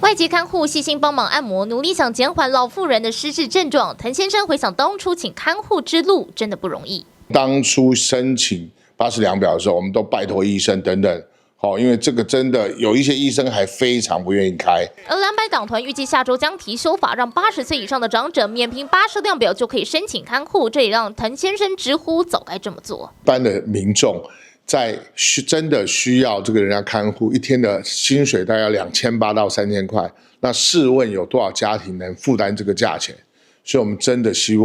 外籍看护细心帮忙按摩，努力想减缓老妇人的失智症状。滕先生回想当初请看护之路真的不容易。当初申请82表的时候，我们都拜托医生等等。因为这个真的有一些医生还非常不愿意开。而蓝白党团预计下周将提修法，让80岁以上的长者免凭80量表就可以申请看护，这也让滕先生直呼早该这么做。一般的民众在真的需要这个人家看护，一天的薪水大概2800到3000块，那试问有多少家庭能负担这个价钱？所以我们真的需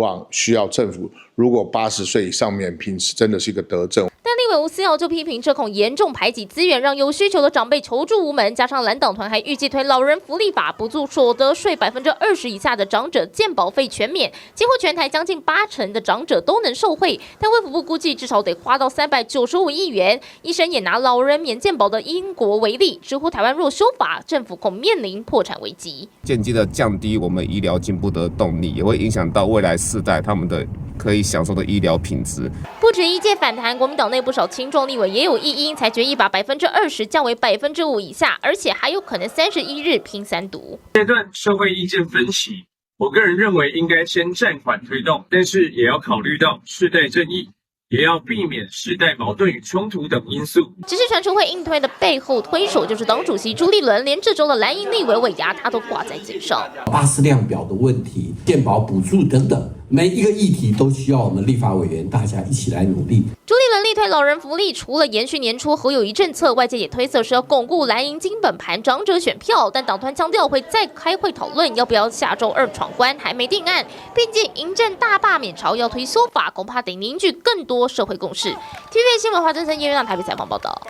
要政府，如果80岁以上免凭，真的是一个德政。但立委吴思瑶就批评这恐严重排挤资源，让有需求的长辈求助无门。加上蓝党团还预计推老人福利法，补助所得税20%以下的长者健保费全免，几乎全台将近80%的长者都能受惠。但卫福部估计至少得花到395亿元。医生也拿老人免健保的英国为例，直呼台湾若修法，政府恐面临破产危机，间接的降低我们医疗进步的动力，也会影响到未来世代他们的可以享受的医疗品质。不止医界反弹，国民党内不少青壮立委也有异议，才决议把20%降为5%以下，而且还有可能31日拼3读。这段社会意见分歧，我个人认为应该先暂缓推动，但是也要考虑到世代正义，也要避免世代矛盾与冲突等因素。只是传出会硬推的背后推手就是党主席朱立伦，连这周的蓝营立委尾牙他都挂在嘴上。80量表的问题、健保补助等等，每一个议题都需要我们立法委员大家一起来努力。朱立伦力推老人福利，除了延续年初侯友宜政策，外界也推测是要巩固蓝营金本盘长者选票，但党团强调会再开会讨论要不要下周2闯关，还没定案。毕竟营政大罢免潮要推修法，恐怕得凝聚更多社会共识。TVB 新闻华真森叶月亮台北采访报道。